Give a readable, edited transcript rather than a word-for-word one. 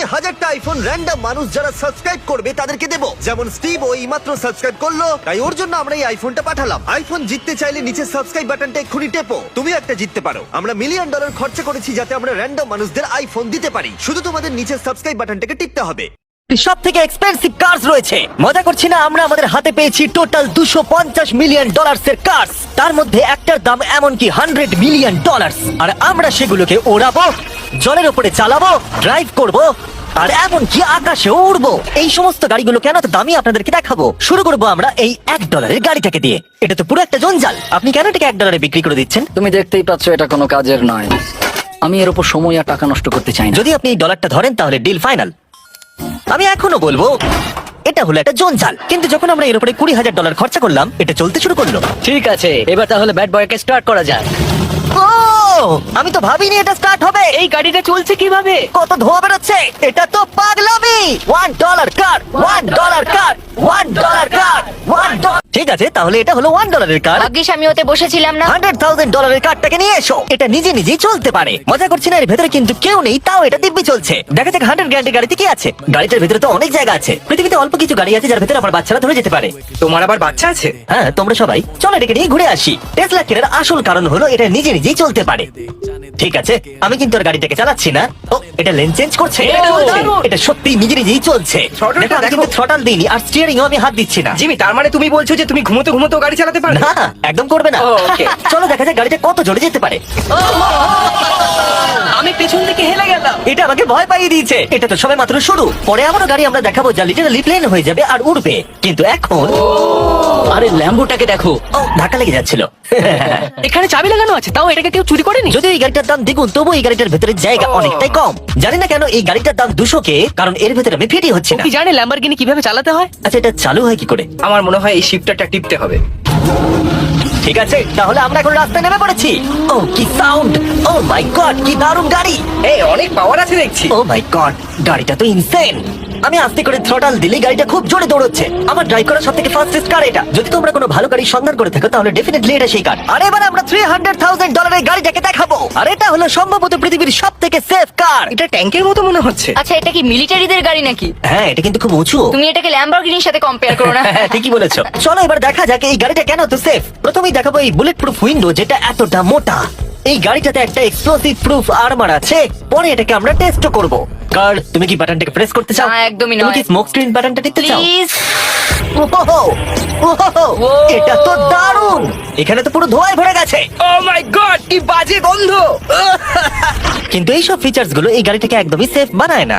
আমি 1000টা iPhone random মানুষ যারা সাবস্ক্রাইব করবে তাদেরকে দেবো। যেমন স্টিভ ও এইমাত্র সাবস্ক্রাইব করলো, তাই ওর জন্য আমরা এই আইফোনটা পাঠালাম। আইফোন জিততে চাইলে নিচে সাবস্ক্রাইব বাটনটা এক্ষুনি টেপো, তুমি একটা জিততে পারো। আমরা $1 মিলিয়ন খরচা করেছি যাতে আমরা র্যান্ডম মানুষদের আইফোন দিতে পারি। শুধু তোমাদের নিচে সাবস্ক্রাইব বাটনটাকে টিপতে হবে। সব থেকে এক্সপেন্সিভ কার্স রয়েছে, মজা করছি না। আমরা আমাদের হাতে পেয়েছি টোটাল $250 মিলিয়ন এর কার্স। তার মধ্যে একটার দাম এমনকি $100 মিলিয়ন। আর আমরা সেগুলোকে ওড়াবো, জলের উপরে চালাবো, ড্রাইভ করব, আর এমনকি আকাশে উড়বো। এই সমস্ত গাড়িগুলো কেন তো দামি আপনাদেরকে দেখাবো। শুরু করবো আমরা এই $1 গাড়িটাকে দিয়ে। এটা তো পুরো একটা জঞ্জাল। আপনি কেন এটাকে $1 বিক্রি করে দিচ্ছেন? তুমি দেখতেই পাচ্ছ এটা কোনো কাজের নয়। আমি এর উপর সময় আর টাকা নষ্ট করতে চাই না। যদি আপনি এই ডলারটা ধরেন তাহলে ডিল ফাইনাল। আমি এখনো বলবো এটা হলো একটা জঞ্জাল, কিন্তু যখন আমরা এর উপরে $20,000 খরচা করলাম এটা চলতে শুরু করলো। ঠিক আছে, এবার তাহলে ব্যাড বয়কে স্টার্ট করা যাক। ও, আমি তো ভাবিনি এটা স্টার্ট হবে। এই গাড়িটা চলছে কিভাবে? কত ধোঁয়া বেরোচ্ছে, এটা তো পাগলামি। $1 কার, $1 কার, $1 কার, $1। ঠিক আছে, তাহলে এটা হলো $1 কার। ভাগ্যিস আমি ওতে বসেছিলাম না। $100,000 কারটাকে নিয়ে এসো। এটা নিজে নিজেই চলতে পারে। মজা করছি না, এর ভেতরে কিন্তু কেউ নেই, তাও এটা দিব্যি চলছে। দেখা যাক 100 গ্র্যান্ডের গাড়িতে কি আছে। গাড়িটার ভেতরে তো অনেক জায়গা আছে। পৃথিবীতে অল্প কিছু গাড়ি আছে যার ভেতরে আমার বাচ্চারা ধরে যেতে পারে। তোমার আবার বাচ্চা আছে? হ্যাঁ, তোমরা সবাই চলো এটাকে নিয়ে ঘুরে আসি। টেসলা কেনার আসল কারণ হলো এটা নিজে নিজেই চলতে পারে। ঠিক আছে, আমি কিন্তু আর গাড়িটাকে চালাচ্ছি না। ও, এটা লেন চেঞ্জ করছে। এটা সত্যি নিজে নিজেই চলছে। Throttle-টা দেখো, আমি কিন্তু থ্রটাল দিইনি আর স্টিয়ারিংও আমি হাত দিচ্ছি না। জিমি, তার মানে তুমি বলছো যে তুমি ঘুমোতে ঘুমোতে গাড়ি চালাতে পারো? না, একদম করবে না। ও, okay. চলো দেখা যাক গাড়িটা কত জোরে যেতে পারে। আমি পেছন থেকে হেলে গেলাম। এটা আমাকে ভয় পাইয়ে দিয়েছে। এটা তো সবে মাত্র শুরু। পরে এমনও গাড়ি আমরা দেখাবো যা লিটারালি প্লেন হয়ে যাবে আর উড়বে। কিন্তু এখন আরে ল্যাম্বোটাকে দেখো, ও, ধাক্কা লেগে যাচ্ছিল। এখানে চাবি লাগানো আছে, তাও এটাকে কেউ চুরি করেনি। যদি এই গাড়িটার দাম দ্বিগুণ, তবু এই গাড়িটার ভেতরে জায়গা অনেকটাই কম। জানি না কেন এই গাড়িটার দাম 200K, কারণ এর ভেতরে আমি ফিটি হচ্ছে না। কি জানে ল্যাম্বরগিনি কিভাবে চালাতে হয়? আচ্ছা, এটা চালু হয় কি করে? আমার মনে হয় এই শিফটারটা টিপতে হবে। ঠিক আছে, তাহলে আমরা এখন রাস্তায় নেমে পড়েছি। ও কি সাউন্ড! ও মাই গড, কি দারুণ গাড়ি! এই অনেক পাওয়ার আছে দেখছি। ও মাই গড, গাড়িটা তো ইনসেন। আমি আস্তে করে থ্রটাল দিলে গাড়িটা খুব জোরে দৌড়চ্ছে। আমার ড্রাইভ করা সবথেকে ফাস্টেস্ট কার এটা। যদি তোমরা কোনো ভালো গাড়ির সন্ধান করে থাকো তাহলে ডেফিনেটলি এটা সেই কার। আর এবার আমরা $300,000 এর গাড়িটাকে দেখাবো। আর এটা হলো সম্ভবত পৃথিবীর সবথেকে সেফ কার। এটা ট্যাঙ্কের মতো মনে হচ্ছে। আচ্ছা, এটা কি মিলিটারিদের গাড়ি নাকি? হ্যাঁ, এটা কিন্তু খুব উঁচু। তুমি এটাকে ল্যাম্বরগিনির সাথে কম্পেয়ার করো না। হ্যাঁ, ঠিকই বলেছো। চলো এবার দেখা যাক এই গাড়িটা কেন তো সেফ। প্রথমেই দেখাবো এই বুলেট প্রুফ উইন্ডো, যেটা এতটা মোটা। এই গাড়িটাতে একটা এক্সপ্লোসিভ প্রুফ আর্মার আছে। পরে এটাকে আমরা টেস্ট করব। কার, তুমি কি বাটনটাকে প্রেস করতে চাও? না, একদমই তুমি নয়। কি স্মোক স্ক্রিন বাটনটা টিপতে চাও? প্লিজ। ওহো, ওহো, এটা তো দারুণ। এখানে তো পুরো ধোঁয়ায় ভরে গেছে। ও মাই গড, কি বাজে গন্ধ। কিন্তু এইসব ফিচার্স গুলো এই গাড়িটাকে একদমই সেফ বানায় না।